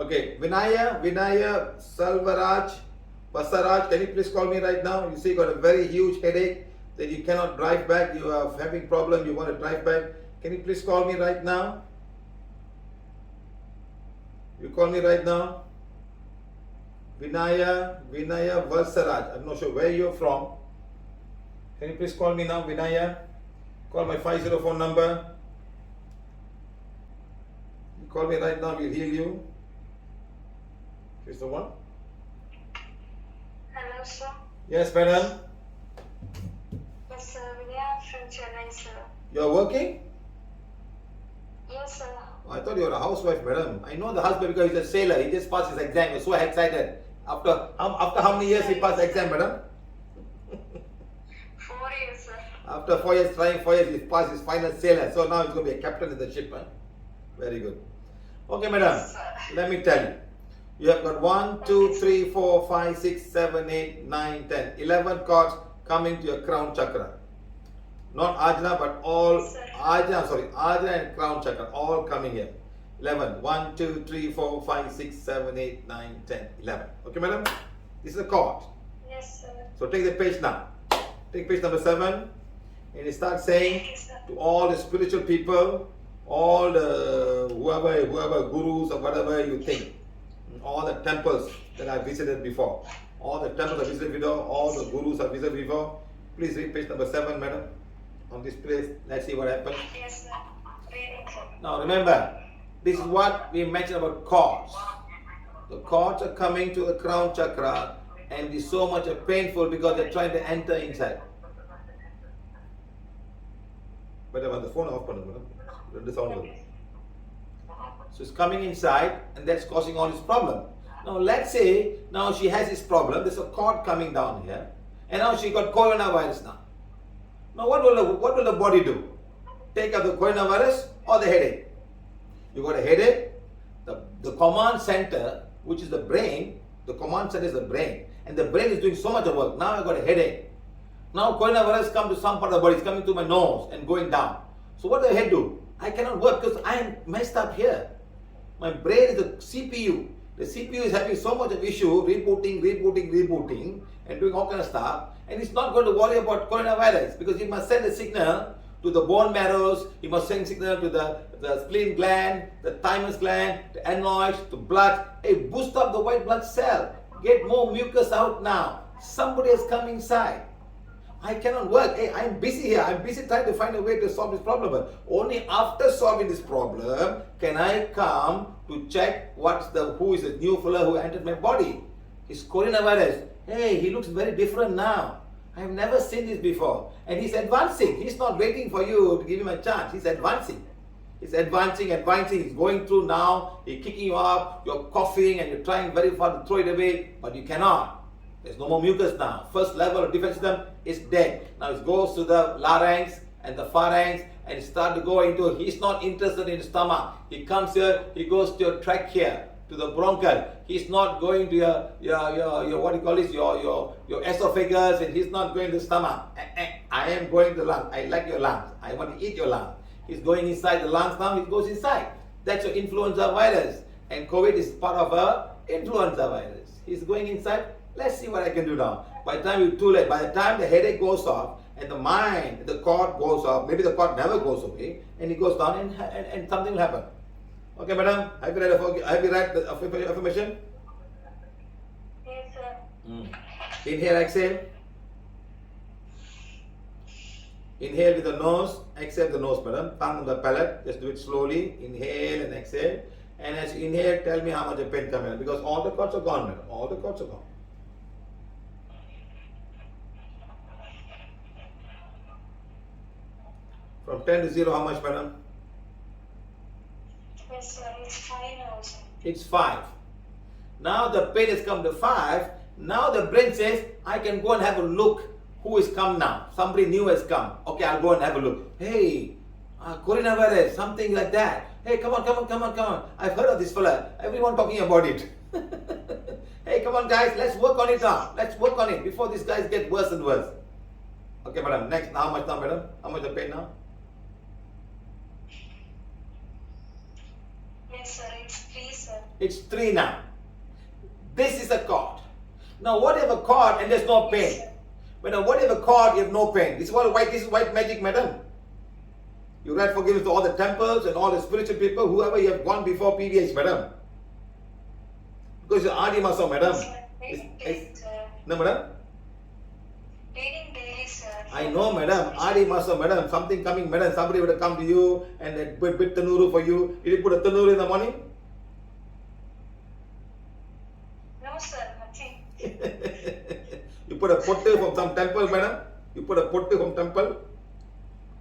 Okay, Vinaya Salvaraj, Vasaraj, can you please call me right now? You see, you got a very huge headache that you cannot drive back. You are having problem. You want to drive back. Can you please call me right now? You call me right now. Vinaya Vasaraj. I'm not sure where you're from. Can you please call me now, Vinaya? Call my 50 phone number. You call me right now. We'll heal you. Here's the one. Hello, sir. Yes, madam. Yes, sir. We are from Chennai, sir. You're working? Yes, sir. Oh, I thought you were a housewife, madam. I know the husband because he's a sailor. He just passed his exam. He's so excited. After how many years he passed the exam, madam? 4 years, sir. After 4 years trying, 4 years he passed his final sailor. So now he's going to be a captain in the ship. Huh? Very good. Okay, madam. Yes, sir. Let me tell you. You have got 1, 2, 3, 4, 5, 6, 7, 8, 9, 10, 11 cards coming to your crown chakra. Not Ajna, but all Yes, sir. Ajna and crown chakra, all coming here. 11. 1, 2, 3, 4, 5, 6, 7, 8, 9, 10, 11. Okay, madam? This is a card. Yes, sir. So take the page now. Take page number 7 and you start saying Yes, sir. to all the spiritual people, all the whoever gurus or whatever you think, all the temples that I visited before, all the temples I visited before, all the gurus I visited before, please read page number 7, madam, on this place. Let's see what happens. Yes, sir. Reading, sir. Now remember, this is what we mentioned about cords. The cords are coming to the crown chakra and it's so much painful because they're trying to enter inside. Madam, on the phone off, madam. The sound goes. So it's coming inside and that's causing all this problem. Now let's say now she has this problem, there's a cord coming down here and now she got coronavirus now. Now what will the body do? Take up the coronavirus or the headache? You got a headache, the command center, which is the brain, the command center is the brain and the brain is doing so much of work. Now I got a headache. Now coronavirus come to some part of the body, it's coming to my nose and going down. So what does the head do? I cannot work because I am messed up here. My brain is the CPU. The CPU is having so much of issue, rebooting, and doing all kind of stuff. And it's not going to worry about coronavirus because it must send a signal to the bone marrows, it must send signal to the spleen gland, the thymus gland, the adenoids, the blood. Hey, boost up the white blood cell. Get more mucus out now. Somebody has come inside. I cannot work. Hey, I'm busy here. I'm busy trying to find a way to solve this problem. But only after solving this problem can I come to check who is the new fella who entered my body. It's coronavirus. Hey, he looks very different now. I've never seen this before. And he's advancing. He's not waiting for you to give him a chance. He's advancing. He's advancing. He's going through now. He's kicking you up. You're coughing and you're trying very hard to throw it away, but you cannot. There's no more mucus now. First level of defense system is dead. Now it goes to the larynx and the pharynx and start to go into, he's not interested in stomach. He comes here, he goes to your trachea, to the bronchial. He's not going to your what do you call this, your esophagus, and he's not going to the stomach. I am going to the lungs. I like your lungs. I want to eat your lungs. He's going inside the lungs now, he goes inside. That's your influenza virus. And COVID is part of a influenza virus. He's going inside. Let's see what I can do now. By the time you're too late, by the time the headache goes off and the mind, the cord goes off, maybe the cord never goes away and it goes down and something will happen. Okay, madam, have you read the affirmation? Yes, sir. Inhale, exhale. Inhale with the nose, exhale the nose, madam. Tongue on the palate, just do it slowly. Inhale and exhale. And as you inhale, tell me how much of pain coming, because all the cords are gone, madam. All the cords are gone. From 10 to 0, how much, madam? Yes, sir. It's 5 now, sir. It's 5. Now the pain has come to 5. Now the brain says, I can go and have a look. Who has come now? Somebody new has come. Okay, I'll go and have a look. Hey, coronavirus, something like that. Hey, come on. I've heard of this fella. Everyone talking about it. Hey, come on, guys. Let's work on it now. Let's work on it before these guys get worse and worse. Okay, madam. Next. How much now, madam? How much the pain now? Yes, sir. It's 3, sir. It's 3 now. This is a cord. Now, what if a cord and there's no Yes, pain? sir. When what if a cord, you have no pain? This is white magic, madam. You write forgiveness to all the temples and all the spiritual people, whoever you have gone before PVH, madam. Because it's Adi Masa, madam. Yes, sir. Reading daily, sir. No, madam? Reading daily, sir. I know, madam. Adi Masa, madam. Something coming, madam. Somebody would have come to you and put tanuru for you. Did you put a tanuru in the morning? No, sir. Nothing. You put a pottu from some temple, madam? You put a pottu from temple?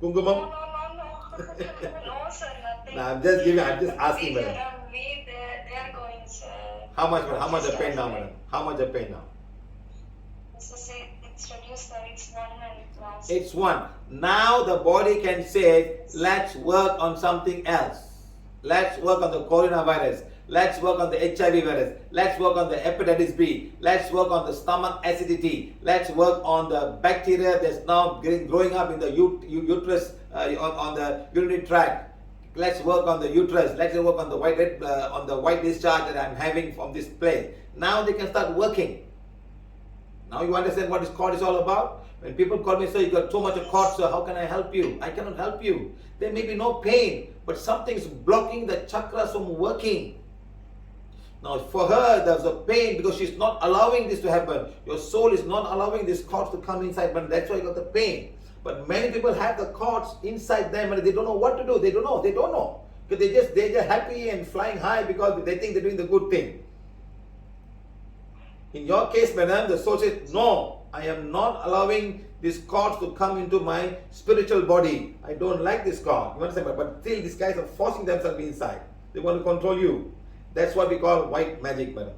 No, Kungumam? no, no, no. No, sir. Nothing. No, I'm just asking, We madam. here on me, they are going, sir. How much, madam? How much the pain now, madam? How much the pain now? So say it's reduced, sir. It's 1 and now. It's 1. Now the body can say, let's work on something else. Let's work on the coronavirus. Let's work on the HIV virus. Let's work on the hepatitis B. Let's work on the stomach acidity. Let's work on the bacteria that's now growing up in the uterus, on the urinary tract. Let's work on the uterus. Let's work on the white discharge that I'm having from this place. Now they can start working. Now you understand what this cord is all about? When people call me, sir, you got so much of cord, sir, how can I help you? I cannot help you. There may be no pain, but something's blocking the chakras from working. Now for her, there's a pain because she's not allowing this to happen. Your soul is not allowing this cords to come inside, but that's why you got the pain. But many people have the cords inside them and they don't know what to do. They don't know. Because they're just happy and flying high because they think they're doing the good thing. In your case, madam, the soul says, no, I am not allowing these cords to come into my spiritual body. I don't like this cord. You understand? But still, these guys are forcing themselves inside. They want to control you. That's what we call white magic, madam.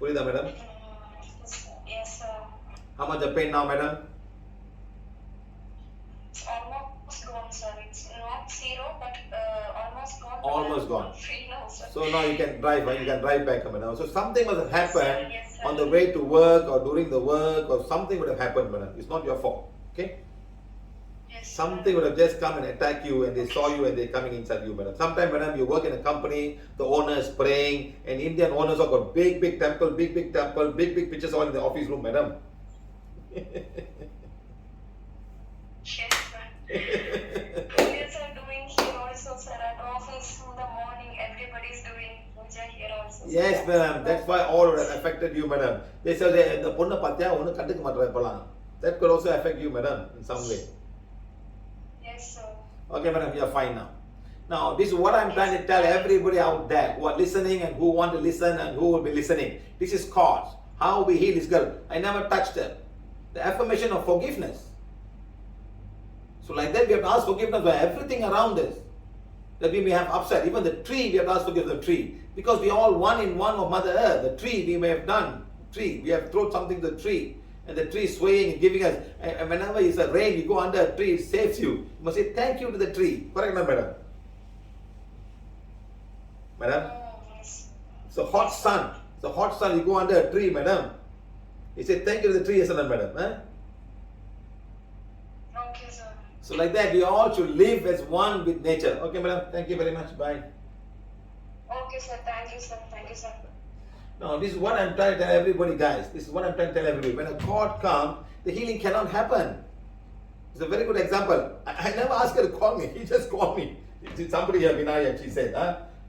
Purida, madam? Yes, sir. How much the pain now, madam? It's almost gone, sir. It's not 0, but almost gone. Almost gone. Free now, sir. So now you can drive, you can drive back, madam. So something must have happened Yes, sir. on the way to work or during the work, or something would have happened, madam. It's not your fault. Okay? Yes, sir. Something would have just come and attack you and they saw you and they're coming inside you, madam. Sometimes, madam, you work in a company, the owner is praying, and Indian owners have got big temple, big pictures all in the office room, madam. Yes, sir. Yes, sir. Doing here also, sir. At office in the morning, everybody's doing puja here also. Yes, madam. That's why all would have affected you, madam. They say, the பொண்ணு பார்த்தியா ஒன்னும் கண்டுக்க மாட்டேற இப்பலாம். That could also affect you, madam, in some way. Yes, sir. Okay, madam, you are fine now. Now, this is what I'm trying to tell everybody out there who are listening and who want to listen and who will be listening. This is cause. How we heal this girl. I never touched her. The affirmation of forgiveness. So like that, we have to ask forgiveness for everything around us. That we may have upset. Even the tree, we have to ask forgiveness of the tree. Because we are all one in one of Mother Earth. The tree, we may have done. Tree, we have thrown something to the tree. And the tree is swaying and giving us. And whenever it's a rain, you go under a tree, it saves you. You must say thank you to the tree. Correct, no, madam? Madam? Yes. It's a hot sun. It's a hot sun. You go under a tree, madam. You say thank you to the tree, yes or no, madam? Huh? Okay, sir. So like that, we all should live as one with nature. Okay, madam. Thank you very much. Bye. Okay, sir. Thank you, sir. Thank you, sir. Now, this is what I'm trying to tell everybody, guys. This is what I'm trying to tell everybody. When a cord comes, the healing cannot happen. It's a very good example. I never asked her to call me. He just called me. Somebody here, Vinaya, she said,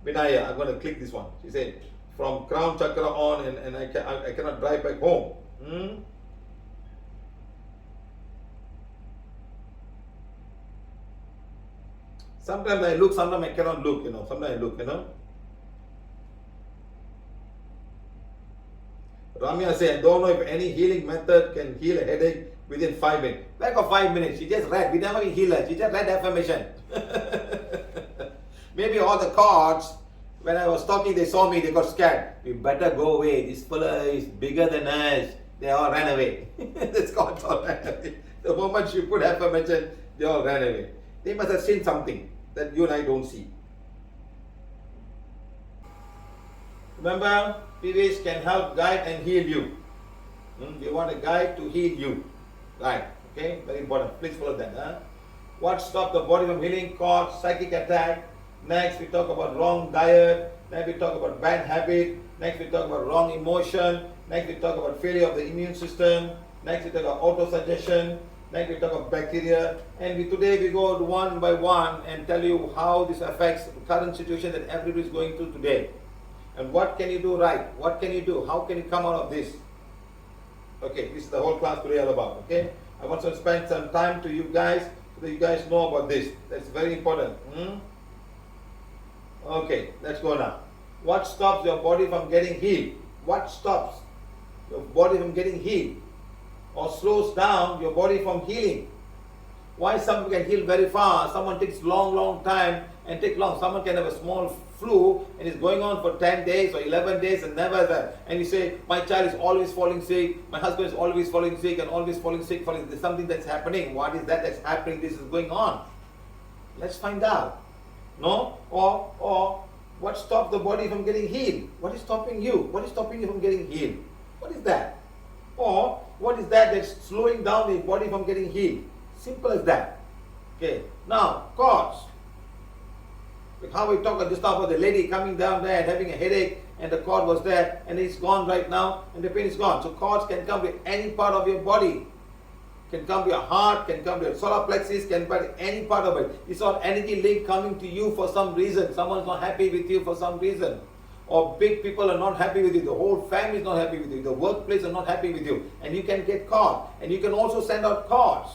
Vinaya, I'm going to click this one. She said, from crown chakra on, and I cannot drive back home. Sometimes I look, sometimes I cannot look, Sometimes I look, Ramya said, I don't know if any healing method can heal a headache within 5 minutes. Back of 5 minutes, she just read. We never heal her. She just read affirmation. Maybe all the cards, when I was talking, they saw me, they got scared. We better go away. This fella is bigger than us. They all ran away. The cards all ran away. The moment she put affirmation, they all ran away. They must have seen something that you and I don't see. Remember, PVH can help guide and heal you. We want a guide to heal you. Right, okay, very important. Please follow that. What stops the body from healing? Cause psychic attack, Next, we talk about wrong diet. Next, we talk about bad habit. Next, we talk about wrong emotion. Next, we talk about failure of the immune system. Next, we talk about auto-suggestion. Next, we talk about bacteria. And today, we go one by one and tell you how this affects the current situation that everybody is going through today. And what can you do right? What can you do? How can you come out of this? Okay, this is the whole class today all about. Okay, I want to spend some time to you guys so that you guys know about this. That's very important. Okay, let's go now. What stops your body from getting healed? What stops your body from getting healed? Or slows down your body from healing? Why some can heal very fast, someone takes long time and take long. Someone can have a small flu and it's going on for 10 days or 11 days and never that. And you say, my child is always falling sick, my husband is always falling sick and always falling sick. There's something that's happening. What is that that's happening? This is going on. Let's find out. No? Or what stops the body from getting healed? What is stopping you? What is stopping you from getting healed? What is that? Or what is that that's slowing down the body from getting healed? Simple as that. Okay. Now, cords. Like how we talked just now about the lady coming down there and having a headache and the cord was there and it's gone right now and the pain is gone. So cords can come to any part of your body. Can come to your heart, can come to your solar plexus, can come to any part of it. It's all energy link coming to you for some reason. Someone's not happy with you for some reason. Or big people are not happy with you. The whole family is not happy with you. The workplace are not happy with you. And you can get caught. And you can also send out cards.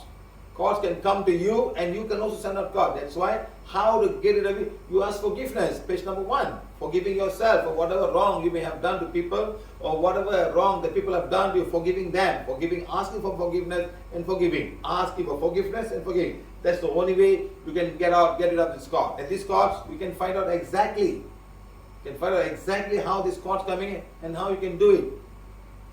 Cards can come to you and you can also send out cards. That's why how to get rid of it, you ask forgiveness. Page number 1. Forgiving yourself for whatever wrong you may have done to people or whatever wrong that people have done to you, forgiving them. Forgiving, asking for forgiveness and forgiving. Asking for forgiveness and forgiving. That's the only way you can get rid of this card. And these cards, we can find out exactly. You can find out exactly how this card's coming in and how you can do it.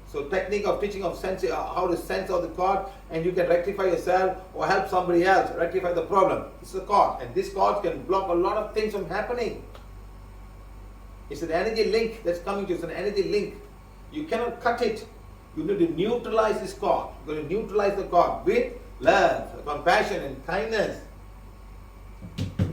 So technique of teaching of sense, how to sense out the cord, and you can rectify yourself or help somebody else rectify the problem. This is a cord, and this cord can block a lot of things from happening. It's an energy link that's coming to you. It's an energy link. You cannot cut it. You need to neutralize this cord. You're going to neutralize the cord with love, compassion, and kindness.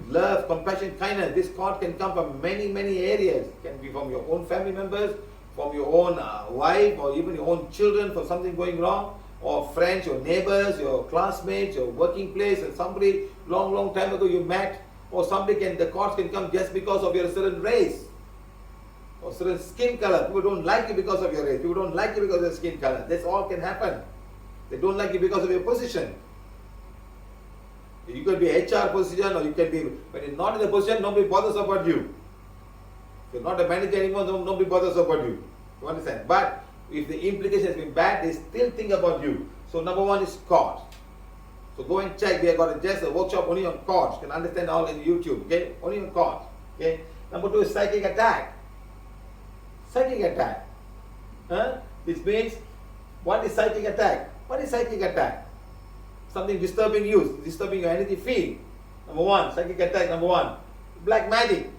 Love, compassion, kindness. This cord can come from many areas. It can be from your own family members, from your own wife, or even your own children for something going wrong, or friends, your neighbors, your classmates, your working place, and somebody long time ago you met, or the cords can come just because of your certain race, or certain skin color. People don't like you because of your race. People don't like you because of your skin color. That's all can happen. They don't like you because of your position. You could be HR position, or you can be, when you're not in the position, nobody bothers about you. You're not a manager anymore, nobody bothers about you. You understand? But if the implication has been bad, they still think about you. So number 1 is cords. So go and check. We have got just a workshop only on cords. You can understand all in YouTube. Okay? Only on cords. Okay? Number 2 is psychic attack. Psychic attack. This means, what is psychic attack? What is psychic attack? Something disturbing you, disturbing your energy field. Number 1, psychic attack. Number 1, black magic.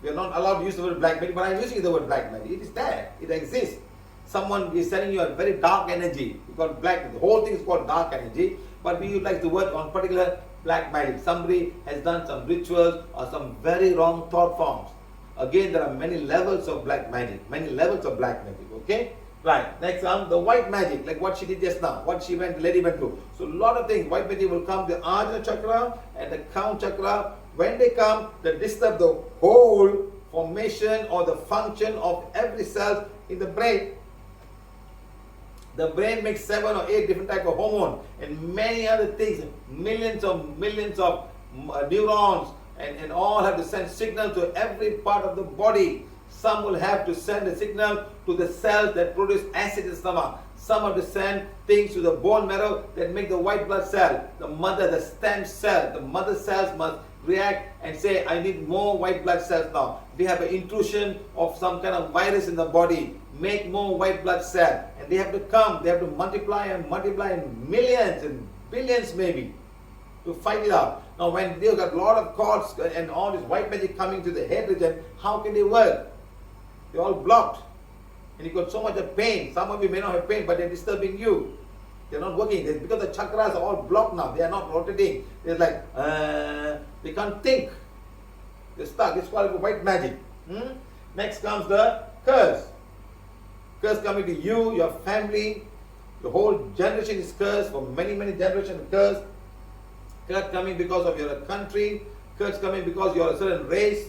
We are not allowed to use the word black magic, but I am using the word black magic. It is there. It exists. Someone is telling you a very dark energy. You got black. The whole thing is called dark energy, but we would like to work on particular black magic. Somebody has done some rituals or some very wrong thought forms. Again, there are many levels of black magic. Many levels of black magic. Okay? Right. Next one, the white magic, like what she did just now. What the lady went through. So a lot of things. White magic will come the Ajna chakra and the crown chakra. When they come, they disturb the whole formation or the function of every cell in the brain. The brain makes 7 or 8 different types of hormones and many other things. Millions of neurons and all have to send signal to every part of the body. Some will have to send a signal to the cells that produce acid in the stomach. Some have to send things to the bone marrow that make the white blood cell. The stem cell, the mother cells must react and say, I need more white blood cells now. We have an intrusion of some kind of virus in the body. Make more white blood cells. And they have to come, they have to multiply in millions and billions maybe to fight it out. Now when they've got a lot of cords and all this white magic coming to the head region, how can they work? They're all blocked. And you got so much of pain. Some of you may not have pain, but they're disturbing you. They're not working. Because the chakras are all blocked now. They are not rotating. They're like, they can't think. You're stuck. It's called white magic. Next comes the curse. Curse coming to you, your family, your whole generation is cursed. For many, many generations cursed. Curse coming because of your country. Curse coming because you're a certain race.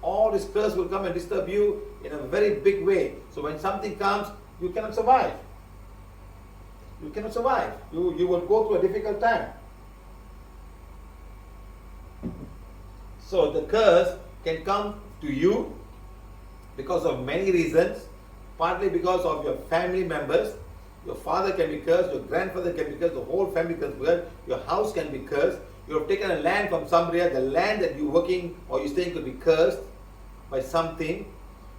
All this curse will come and disturb you in a very big way. So when something comes, you cannot survive. You cannot survive. You will go through a difficult time. So the curse can come to you because of many reasons. Partly because of your family members. Your father can be cursed, your grandfather can be cursed, the whole family can be cursed, your house can be cursed. You have taken a land from somebody else, the land that you're working or you're staying could be cursed by something,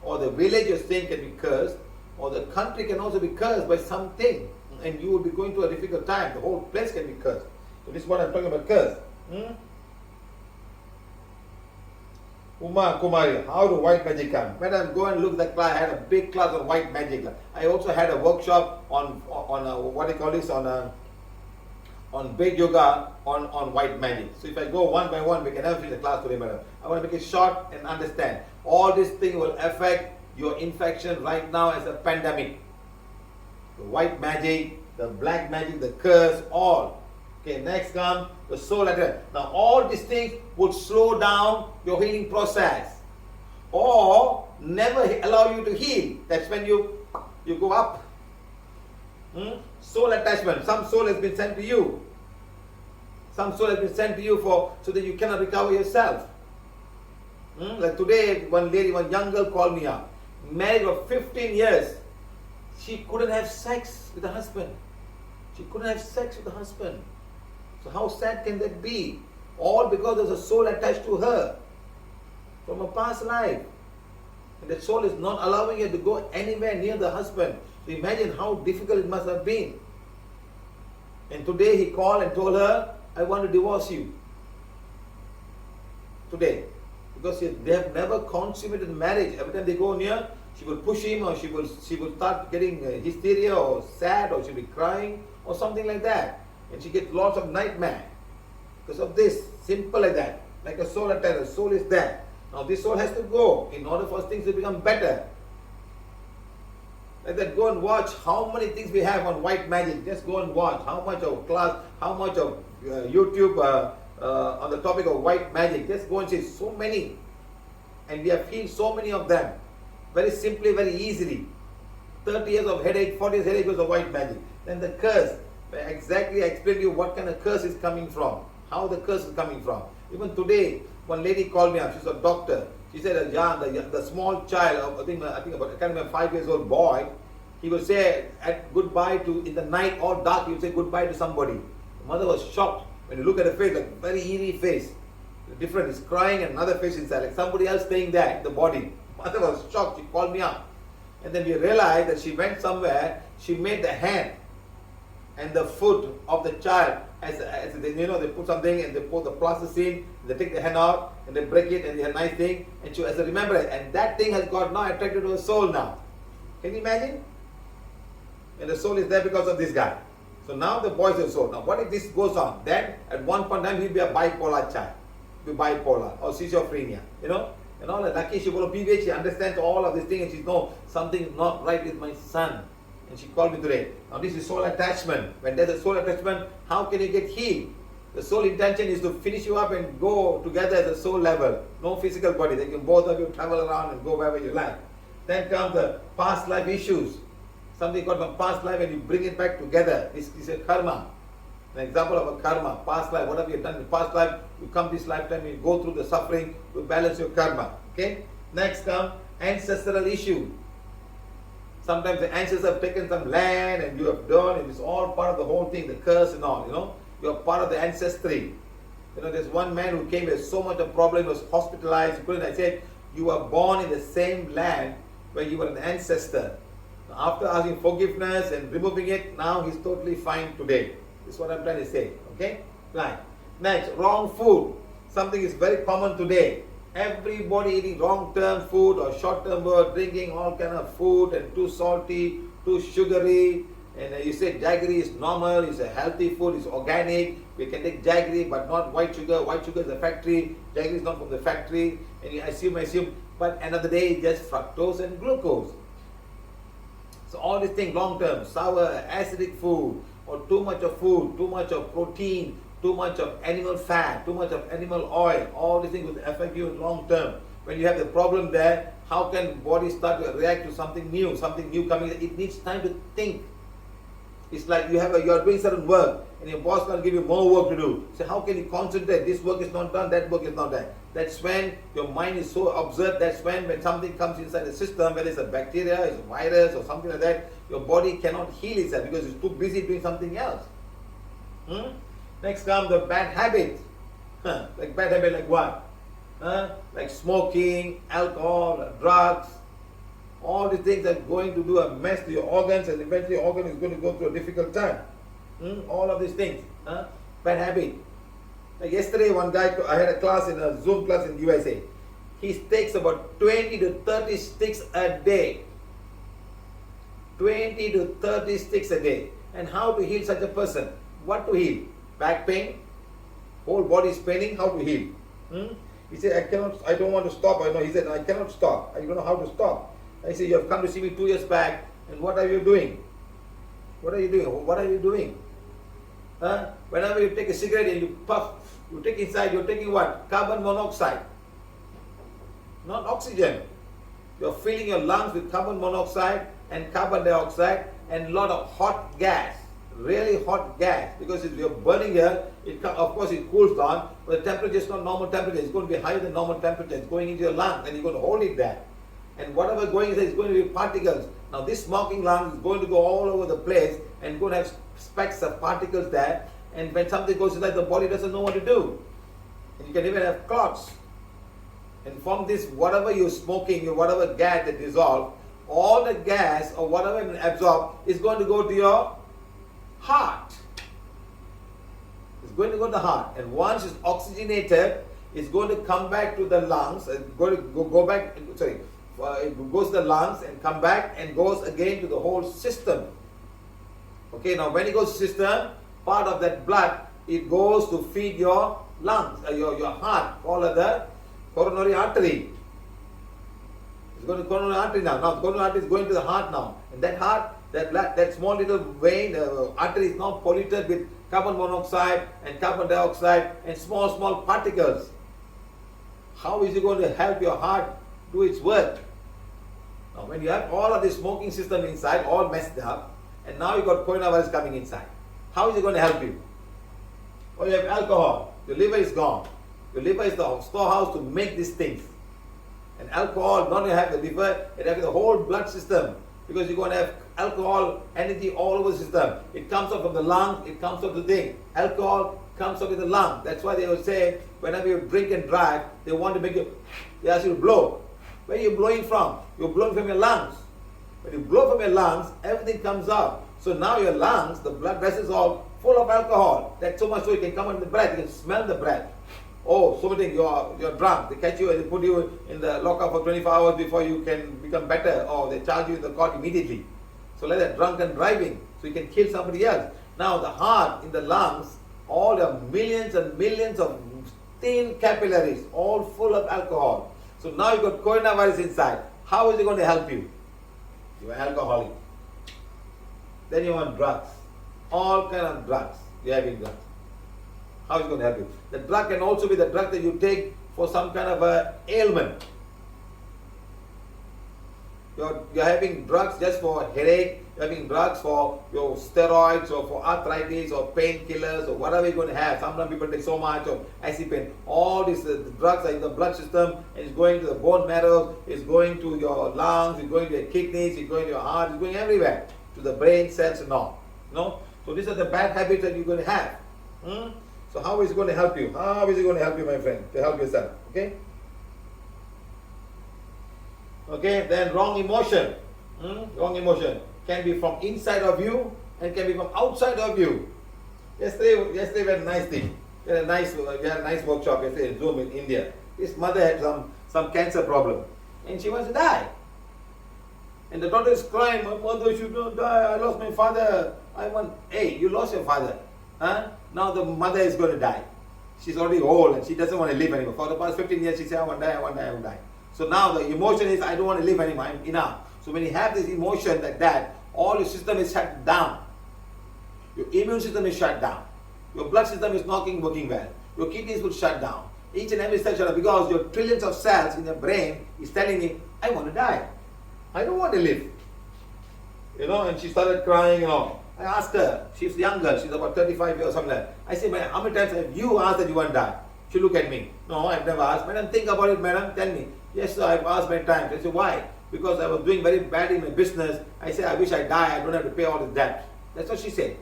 or the village you're staying can be cursed, or the country can also be cursed by something, and you will be going through a difficult time. The whole place can be cursed. So this is what I'm talking about, curse. Uma Kumari, how do white magic come? Madam, go and look at the class. I had a big class on white magic. I also had a workshop on what do you call this, on big yoga on white magic. So if I go one by one, we can never finish the class today, madam. I want to make it short and understand. All these things will affect your infection right now as a pandemic. The white magic, the black magic, the curse, all. Okay, next comes the soul letter. Now all these things would slow down your healing process or never allow you to heal. That's when you go up. Soul attachment. Some soul has been sent to you. Some soul has been sent to you so that you cannot recover yourself. Like today, one young girl called me up. Married for 15 years. She couldn't have sex with her husband. She couldn't have sex with her husband. So how sad can that be? All because there's a soul attached to her from a past life. And that soul is not allowing her to go anywhere near the husband. So imagine how difficult it must have been. And today he called and told her, I want to divorce you. Today. Because they have never consummated marriage. Every time they go near, she will push him, or she will start getting hysteria or sad, or she'll be crying or something like that. And she gets lots of nightmare because of this. Simple like that. Like a soul attack, the soul is there. Now this soul has to go in order for things to become better. Like that, go and watch how many things we have on white magic. Just go and watch how much of class, how much of YouTube on the topic of white magic. Just go and see so many. And we have healed so many of them. Very simply, very easily. 30 years of headache, 40 years headache was of white magic. Then the curse. Exactly, I explained to you what kind of curse is coming from. How the curse is coming from. Even today, one lady called me up. She's a doctor. She said, the small child, I think about, I can't remember, 5 years old boy, he would say goodbye to, in the night, all dark, he would say goodbye to somebody. The mother was shocked. When you look at the face, like very eerie face. Different, he's crying and another face inside, like somebody else staying there, the body. Mother was shocked. She called me up. And then we realized that she went somewhere, she made the hand and the foot of the child as they, they put something and they put the plaster in, they take the hand out and they break it and they have a nice thing, and she as a remembrance, and that thing has got now attracted to her soul now. Can you imagine? And the soul is there because of this guy. So now the boy is a soul. Now what if this goes on? Then at one point in time he'll be a bipolar child. He'll be bipolar or schizophrenia. And all that. Lucky she will PVH, she understands all of these things and she knows something is not right with my son. And she called me today. Now this is soul attachment. When there's a soul attachment, how can you get healed? The soul intention is to finish you up and go together as a soul level. No physical body. They can both of you travel around and go wherever you like. Then comes the past life issues. Something got from past life and you bring it back together. This is a karma. An example of a karma. Past life, whatever you've done in past life, you come this lifetime, you go through the suffering to balance your karma. Okay? Next comes ancestral issue. Sometimes the ancestors have taken some land and you have done, and it's all part of the whole thing, the curse and all, You are part of the ancestry. There's one man who came with so much of problem, he was hospitalized. I said, you were born in the same land where you were an ancestor. After asking forgiveness and removing it, now he's totally fine today. This is what I'm trying to say. Okay? Right. Next, wrong food. Something is very common today. Everybody eating long-term food or short-term food, drinking all kind of food and too salty, too sugary, And you say jaggery is normal, it's a healthy food, it's organic. We can take jaggery, but not white sugar. White sugar is a factory. Jaggery is not from the factory. And you assume. But end of the day, it's just fructose and glucose. So all these things long term, sour, acidic food, or too much of food, too much of protein, too much of animal fat, too much of animal oil, all these things will affect you in long term. When you have the problem there, how can body start to react to something new coming? It needs time to think. It's like you are doing certain work and your boss will give you more work to do. So how can you concentrate? This work is not done, that work is not done. That's when your mind is so absurd. That's when something comes inside the system, whether it's a bacteria, it's a virus or something like that, your body cannot heal itself because it's too busy doing something else. Next comes the bad habit. Like bad habit like what? Like smoking, alcohol, drugs. All these things are going to do a mess to your organs, and eventually your organ is going to go through a difficult time. All of these things. Bad habit. Like yesterday, one guy, I had a class in a Zoom class in USA. He takes about 20 to 30 sticks a day. 20 to 30 sticks a day. And how to heal such a person? What to heal? Back pain? Whole body is paining? How to heal? He said, I don't want to stop. He said, I cannot stop. I don't know how to stop. I said, you have come to see me 2 years back, and what are you doing? What are you doing? Whenever you take a cigarette and you puff, you take inside, you're taking what? Carbon monoxide. Not oxygen. You're filling your lungs with carbon monoxide and carbon dioxide and a lot of hot gas. Really hot gas. Because if you're burning here, of course it cools down, but the temperature is not normal temperature. It's going to be higher than normal temperature. It's going into your lungs and you're going to hold it there. And whatever going inside is going to be particles. Now this smoking lung is going to go all over the place and going to have specks of particles there. And when something goes inside, the body doesn't know what to do. And you can even have clots. And from this, whatever you're smoking, or whatever gas that dissolves, all the gas or whatever you absorb is going to go to your heart. It's going to go to the heart. And once it's oxygenated, it's going to come back to the lungs. It's going to go back, it goes to the lungs and come back and goes again to the whole system. Okay, now when it goes to the system, part of that blood, it goes to feed your lungs, your heart, called the coronary artery. It's going to coronary artery now. Now the coronary artery is going to the heart now. And that heart, that small little vein, artery is now polluted with carbon monoxide and carbon dioxide and small particles. How is it going to help your heart do its work? Now when you have all of this smoking system inside, all messed up, and now you got coronavirus coming inside, how is it going to help you? Or you have alcohol, your liver is gone. Your liver is the storehouse to make these things. And alcohol, not only have the liver, it has the whole blood system. Because you're going to have alcohol, energy all over the system. It comes out from the lung, it comes out the thing. Alcohol comes out of the lung. That's why they will say, whenever you drink and drive, they want to make you, they ask you to blow. Where are you blowing from? You're blowing from your lungs. When you blow from your lungs, everything comes out. So now your lungs, the blood vessels are full of alcohol. That's so much so you can come on the breath, you can smell the breath. Oh, so many things, you're drunk. They catch you and they put you in the lockup for 24 hours before you can become better. Or they charge you in the court immediately. So like that, drunken driving. So you can kill somebody else. Now the heart, in the lungs, all the millions and millions of thin capillaries, all full of alcohol. So now you got coronavirus inside. How is it going to help you? You are alcoholic. Then you want drugs. All kind of drugs. You're having drugs. How is it going to help you? The drug can also be the drug that you take for some kind of a ailment. You're having drugs just for headache, you're having drugs for your steroids or for arthritis or painkillers or whatever you're going to have. Sometimes people take so much of acid. All these drugs are in the blood system and it's going to the bone marrow, it's going to your lungs, it's going to your kidneys, it's going to your heart, it's going everywhere, to the brain cells and all. No? So these are the bad habits that you're going to have. So how is it going to help you? How is it going to help you, my friend? To help yourself. Okay? Okay, then wrong emotion. Wrong emotion can be from inside of you and can be from outside of you. Yesterday we had a nice thing. We had a nice workshop yesterday in Zoom in India. His mother had some cancer problem and she wants to die. And the daughter is crying, my mother should not die, I lost my father. Hey, you lost your father. Huh? Now the mother is going to die. She's already old and she doesn't want to live anymore. For the past 15 years, she said, I want to die, I want to die, I want to die. So now the emotion is, I don't want to live anymore, I'm enough. So when you have this emotion like that, all your system is shut down. Your immune system is shut down. Your blood system is not working well. Your kidneys will shut down. Each and every cell shut down because your trillions of cells in your brain is telling me, I want to die. I don't want to live. And she started crying and all. I asked her, she's young girl, she's about 35 years or something like that. I said, madam, how many times have you asked that you want to die? She looked at me. No, I've never asked. Madam, think about it, madam, tell me. Yes, sir, I've asked many times. I said, why? Because I was doing very bad in my business. I said, I wish I die, I don't have to pay all the debt. That's what she said.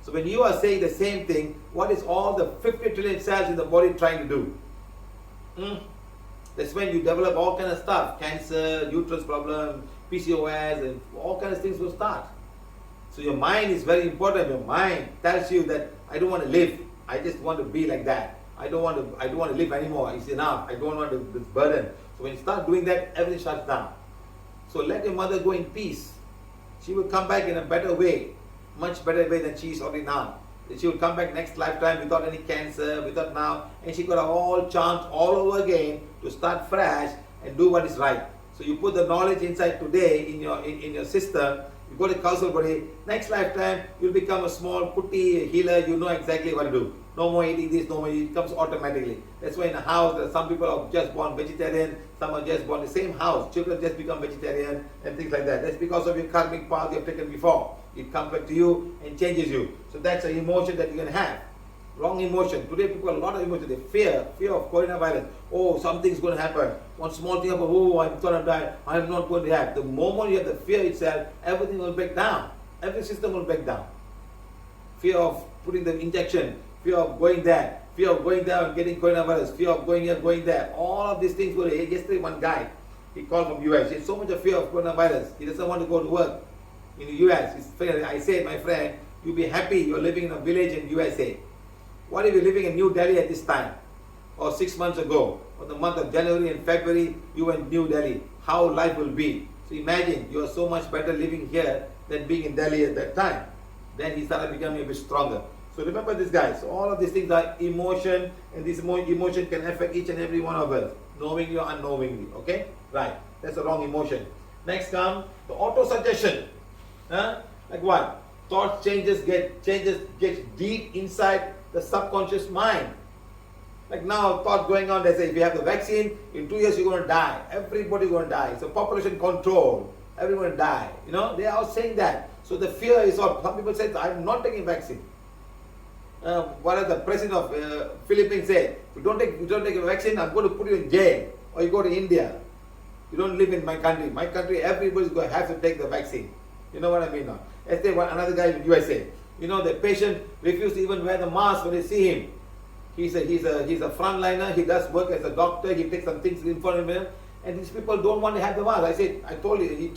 So when you are saying the same thing, what is all the 50 trillion cells in the body trying to do? That's when you develop all kind of stuff. Cancer, uterus problem, PCOS, and all kinds of things will start. So your mind is very important. Your mind tells you that I don't want to live. I just want to be like that. I don't want to live anymore. It's enough. I don't want this burden. So when you start doing that, everything shuts down. So let your mother go in peace. She will come back in a better way, much better way than she is already now. She will come back next lifetime without any cancer, without now, and she got a whole chance all over again to start fresh and do what is right. So you put the knowledge inside today in your system. You go to council body, next lifetime you'll become a small putty healer, you know exactly what to do. No more eating this, no more, it comes automatically. That's why in a house, there are some people are just born vegetarian, some are just born in the same house, children just become vegetarian and things like that. That's because of your karmic path you have taken before. It comes back to you and changes you. So that's an emotion that you're going to have. Wrong emotion. Today people have a lot of emotion. They fear of coronavirus. Oh, something's going to happen. One small thing about, oh, I'm going to die. I'm not going to have. The moment you have the fear itself, everything will break down. Every system will break down. Fear of putting the injection. Fear of going there. Fear of going there and getting coronavirus. Fear of going here, going there. All of these things. Yesterday one guy, he called from US. He had so much of fear of coronavirus. He doesn't want to go to work in the US. I said, my friend, you'll be happy you're living in a village in USA. What if you're living in New Delhi at this time? Or 6 months ago? Or the month of January and February, you were in New Delhi. How life will be. So imagine, you are so much better living here than being in Delhi at that time. Then he started becoming a bit stronger. So remember this, guys. So all of these things are emotion, and this emotion can affect each and every one of us, knowingly or unknowingly. Okay? Right. That's the wrong emotion. Next comes the auto-suggestion. Like what? Thought get deep inside the subconscious mind. Like now, thought going on, they say if you have the vaccine, in 2 years you're going to die. Everybody's going to die. So population control. Everyone will die. They are all saying that. So the fear is all. Some people say, I'm not taking vaccine. What the president of Philippines said, if you don't take a vaccine, I'm going to put you in jail. Or you go to India. You don't live in my country. My country, everybody's going to have to take the vaccine. You know what I mean now? Let's say another guy in USA. The patient refused to even wear the mask when they see him. He's a frontliner. He does work as a doctor. He takes some things in front of him, and these people don't want to have the mask. He told, if you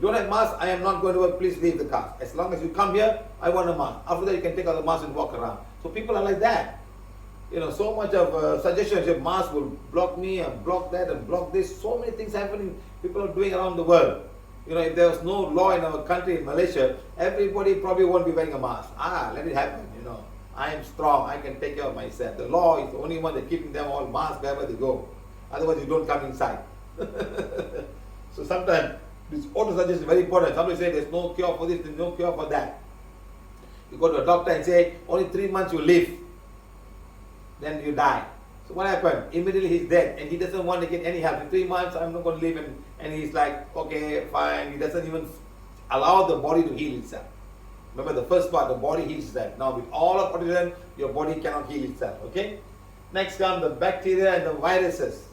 don't have mask, I am not going to work. Please leave the car. As long as you come here, I want a mask. After that, you can take out the mask and walk around. So people are like that. So much of suggestions. Your mask will block me and block that and block this. So many things happening. People are doing around the world. If there was no law in our country, in Malaysia, everybody probably won't be wearing a mask. Let it happen, I am strong, I can take care of myself. The law is the only one that's keeping them all masked wherever they go. Otherwise, you don't come inside. So sometimes, this auto-suggestion is very important. Somebody say there's no cure for this, there's no cure for that. You go to a doctor and say, only 3 months you live. Then you die. So what happened? Immediately he's dead and he doesn't want to get any help. In 3 months, I'm not going to live. And he's like, okay, fine. He doesn't even allow the body to heal itself. Remember the first part, the body heals itself. Now with all of autism, your body cannot heal itself. Okay? Next come the bacteria and the viruses.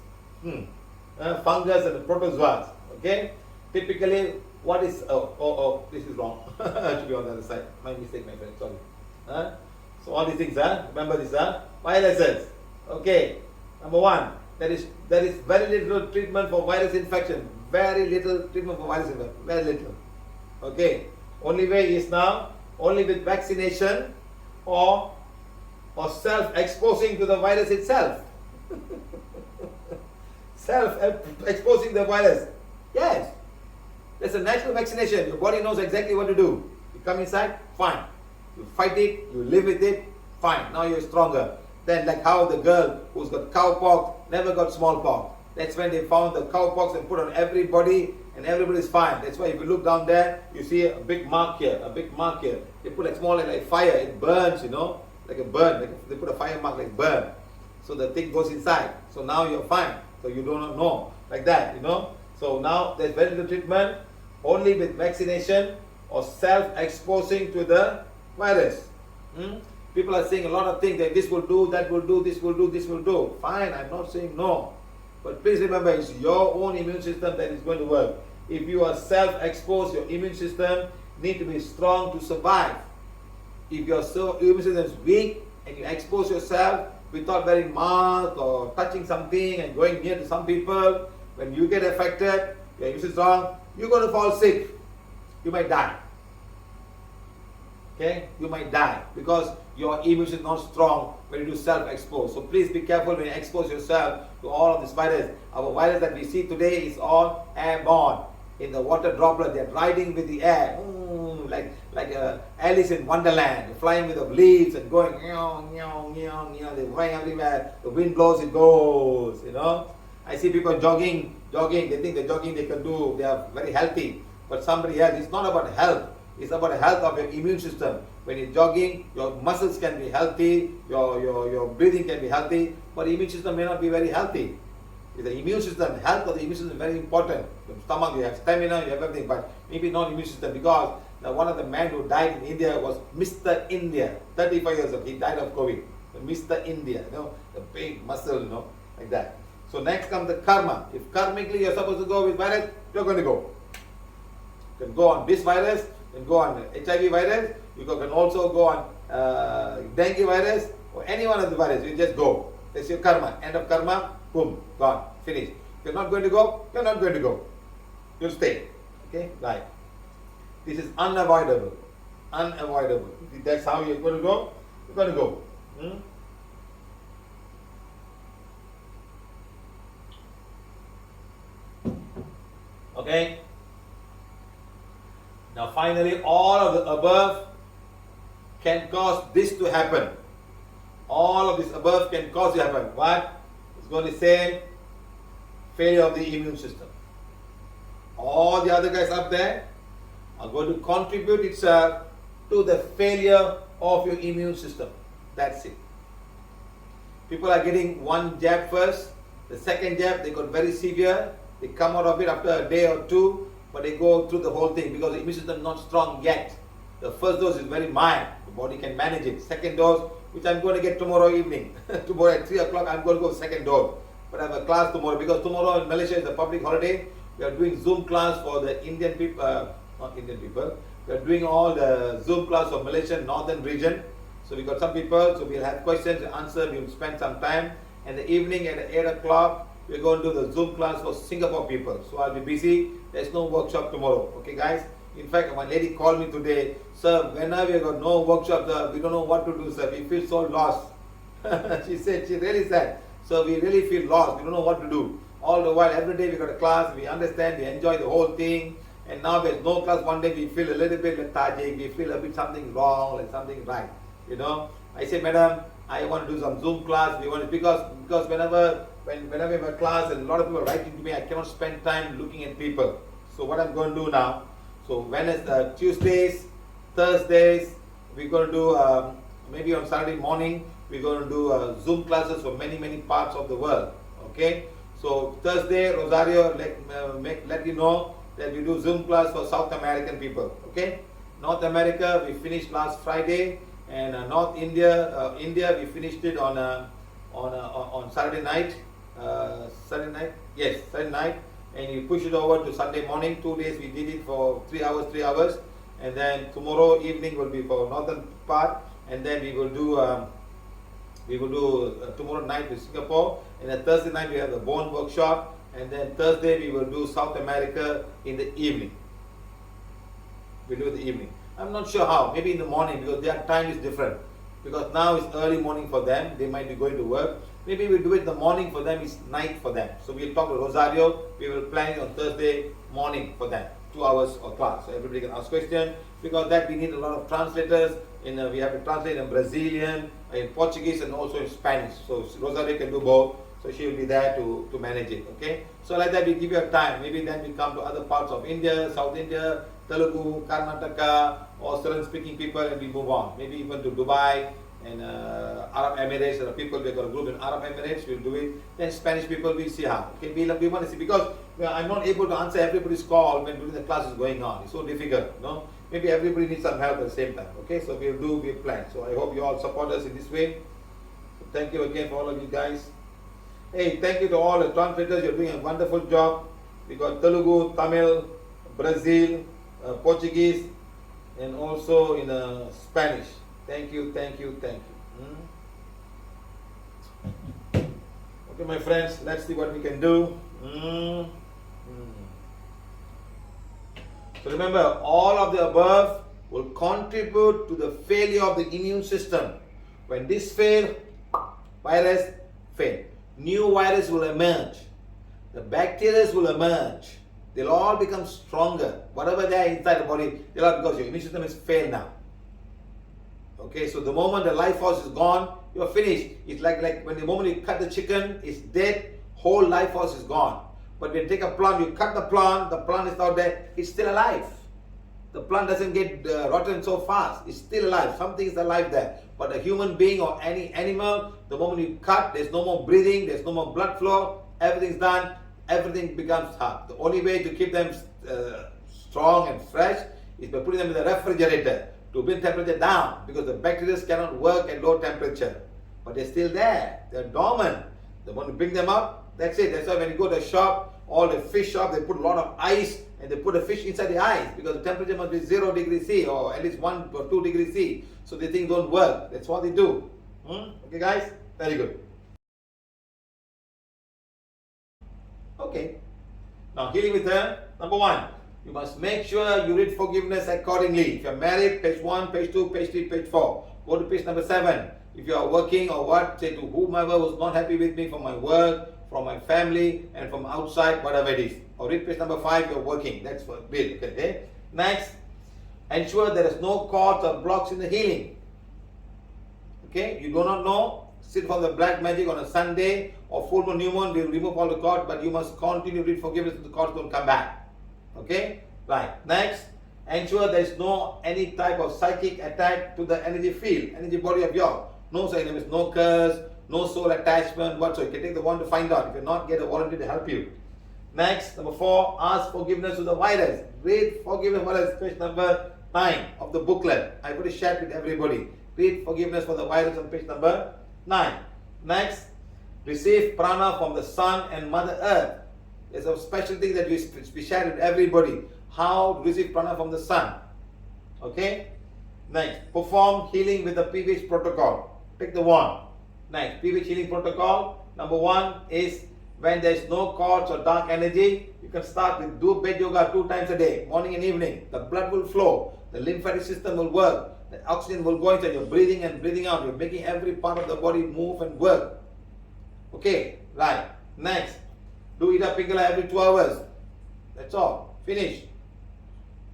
Fungus and the protozoas. Okay? Typically, what is, this is wrong. I should be on the other side. My mistake, my friend, sorry. So all these things, remember this, viruses. Okay, number one, there is very little treatment for virus infection. Very little treatment for virus infection. Very little. Okay, only way is now only with vaccination or self-exposing to the virus itself. Self-exposing the virus. Yes. That's a natural vaccination. Your body knows exactly what to do. You come inside, fine. You fight it, you live with it, fine. Now you're stronger. Then like how the girl who's got cowpox never got smallpox. That's when they found the cowpox and put on everybody and everybody's fine. That's why if you look down there, you see a big mark here, a big mark here. They put like small like fire, it burns, you know, like a burn. Like they put a fire mark like burn. So the thing goes inside. So now you're fine. So you do not know. Like that, you know. So now there's very little treatment, only with vaccination or self-exposing to the virus. People are saying a lot of things that this will do, that will do, this will do, this will do. Fine, I'm not saying no. But please remember, it's your own immune system that is going to work. If you are self-exposed, your immune system needs to be strong to survive. If your immune system is weak and you expose yourself without wearing mask or touching something and going near to some people, when you get affected, your immune system is strong, you're going to fall sick. You might die. Okay? You might die because your immune system is not strong when you do self-expose. So please be careful when you expose yourself to all of this virus. Our virus that we see today is all airborne. In the water droplet, they're riding with the air. Like Alice in Wonderland. They're flying with the leaves and going, they're flying everywhere. The wind blows, it goes, you know. I see people jogging. They think the jogging they can do, they are very healthy. But somebody else, it's not about health. It's about the health of your immune system. When you're jogging, your muscles can be healthy, your breathing can be healthy, but the immune system may not be very healthy. The immune system, health of the immune system is very important. The stomach, you have stamina, you have everything, but maybe not immune system, because one of the men who died in India was Mr. India, 35 years old. He died of COVID. Mr. India, you know, the big muscle, you know, like that. So next comes the karma. If karmically you're supposed to go with virus, you're going to go. You can go on this virus, you can go on HIV virus, you can also go on dengue virus, or any one of the virus, you just go. That's your karma. End of karma, boom, gone, finished. If you're not going to go, you're not going to go. You'll stay. Okay? Right. This is unavoidable. Unavoidable. If that's how you're going to go, you're going to go. Okay? Now finally, all of the above can cause this to happen. All of this above can cause it to happen. What? It's going to say failure of the immune system. All the other guys up there are going to contribute itself to the failure of your immune system. That's it. People are getting one jab first. The second jab, they got very severe. They come out of it after a day or two, but they go through the whole thing because the immune system is not strong yet. The first dose is very mild. The body can manage it. Second dose, which I'm going to get tomorrow evening. Tomorrow at 3 o'clock, I'm going to go second dose. But I have a class tomorrow because tomorrow in Malaysia is a public holiday. We are doing Zoom class for the Indian people, not Indian people. We are doing all the Zoom class for Malaysian northern region. So we got some people, so we'll have questions and answer. We'll spend some time. And the evening at 8 o'clock, we're going to do the Zoom class for Singapore people. So I'll be busy. There's no workshop tomorrow. Okay, guys? In fact, one lady called me today. Sir, whenever we got no workshop, we don't know what to do, sir. We feel so lost. She said, she really said. So we really feel lost. We don't know what to do. All the while, every day we got a class. We understand, we enjoy the whole thing. And now there's no class. One day we feel a little bit lethargic. We feel a bit something wrong, like something right. You know. I say, madam, I want to do some Zoom class. We want to, because whenever we have a class and a lot of people are writing to me, I cannot spend time looking at people. So what I'm going to do now, so Wednesday, Tuesdays, Thursdays, we're going to do, maybe on Saturday morning, we're going to do Zoom classes for many parts of the world. Okay? So Thursday, Rosario, let you know that we do Zoom class for South American people. Okay? North America, we finished last Friday, and North India, we finished it on Saturday night. Saturday night? Yes, Saturday night. And you push it over to Sunday morning. 2 days we did it for 3 hours. And then tomorrow evening will be for northern part. And then we will do tomorrow night with Singapore. And then Thursday night we have the bone workshop. And then Thursday we will do South America in the evening. We'll do it in the evening. I'm not sure how. Maybe in the morning because their time is different. Because now it's early morning for them. They might be going to work. Maybe we'll do it in the morning for them. It's night for them. So we'll talk to Rosario. We will plan it on Thursday morning for them. 2 hours of class. So everybody can ask questions. Because that we need a lot of translators. We have to translate in Brazilian, in Portuguese, and also in Spanish. So Rosario can do both. So she will be there to manage it. Okay. So like that we give you a time. Maybe then we come to other parts of India, South India, Telugu, Karnataka, or certain speaking people, and we move on. Maybe even to Dubai and Arab Emirates. There are people, we've got a group in Arab Emirates, we'll do it. Then Spanish people, we'll see how. Okay, we want to see, because I'm not able to answer everybody's call when during the class is going on. It's so difficult, no? Maybe everybody needs some help at the same time. Okay, so we'll plan. So I hope you all support us in this way. So thank you again for all of you guys. Hey, thank you to all the translators. You're doing a wonderful job. We got Telugu, Tamil, Brazil, Portuguese, and also in Spanish. Thank you. Okay, my friends, let's see what we can do. So remember, all of the above will contribute to the failure of the immune system. When this fails, virus fail. New virus will emerge. The bacteria will emerge. They'll all become stronger. Whatever they are inside the body, they'll all, because your immune system is failed now. Okay, so the moment the life force is gone, you're finished. It's like when the moment you cut the chicken, it's dead, whole life force is gone. But when you take a plant, you cut the plant is not dead, it's still alive. The plant doesn't get rotten so fast, it's still alive, something is alive there. But a human being or any animal, the moment you cut, there's no more breathing, there's no more blood flow, everything's done, everything becomes hard. The only way to keep them strong and fresh is by putting them in the refrigerator to bring temperature down, because the bacteria cannot work at low temperature. But they're still there, they're dormant. They want to bring them up, that's it. That's why when you go to a shop, all the fish shop, they put a lot of ice and they put a fish inside the ice, because the temperature must be 0 degrees C or at least 1 or 2 degrees C. So the things don't work. That's what they do. Okay guys? Very good. Okay. Now healing with her. Number 1. You must make sure you read forgiveness accordingly. If you're married, page 1, page 2, page 3, page 4. Go to page number 7. If you are working or what, say to whomever was not happy with me from my work, from my family, and from outside, whatever it is. Or read page number 5, you're working. That's for Bill. Okay? Next, ensure there is no cords or blocks in the healing. Okay? You do not know, sit for the black magic on a Sunday or full moon, new moon, we'll remove all the cords, but you must continue to read forgiveness so the cords don't come back. Okay? Right. Next, ensure there is no any type of psychic attack to the energy field, energy body of yours. No sign, there is no curse, no soul attachment whatsoever. You can take the one to find out. If you're not, get a volunteer to help you. Next, number 4, ask forgiveness to the virus. Read forgiveness virus, page number 9 of the booklet. I've already shared with everybody. Read forgiveness for the virus on page number 9. Next, receive prana from the sun and Mother Earth. There's a special thing that we share with everybody. How to receive prana from the sun. Okay? Next, perform healing with the PVH protocol. Take the one. Next, PVH healing protocol. Number 1 is when there's no cords or dark energy, you can start with do bed yoga 2 times a day, morning and evening. The blood will flow, the lymphatic system will work, the oxygen will go inside. You're breathing and breathing out. You're making every part of the body move and work. Okay, right. Next, do Ida Pingala every 2 hours. That's all. Finish.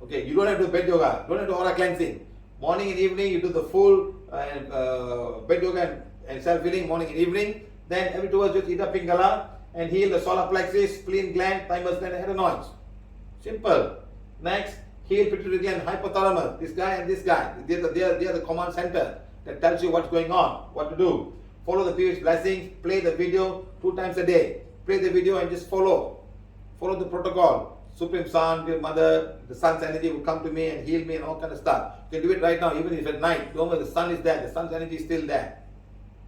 Okay, you don't have to do bed yoga, don't have to do aura cleansing. Morning and evening, you do the full bed yoga and self-healing morning and evening. Then every 2 hours, just Ida Pingala and heal the solar plexus, spleen gland, thymus gland, and adenoids. Simple. Next, heal pituitary gland, hypothalamus. This guy and this guy. They are the command center that tells you what's going on, what to do. Follow the previous blessings. Play the video 2 times a day. Play the video and just follow. Follow the protocol. Supreme Sun, dear Mother, the sun's energy will come to me and heal me and all kind of stuff. You can do it right now, even if at night. Don't worry, the sun is there. The sun's energy is still there.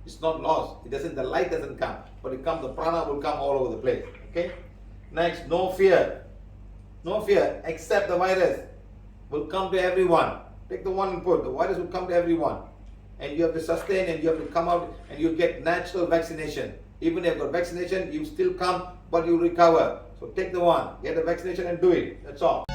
It's not lost. It doesn't. The light doesn't come, but it comes. The prana will come all over the place. Okay. Next, no fear. No fear. Accept the virus. Will come to everyone. Take the one input. The virus will come to everyone, and you have to sustain and you have to come out and you get natural vaccination. Even if you've got vaccination, you still come, but you recover. So take the one, get the vaccination and do it. That's all.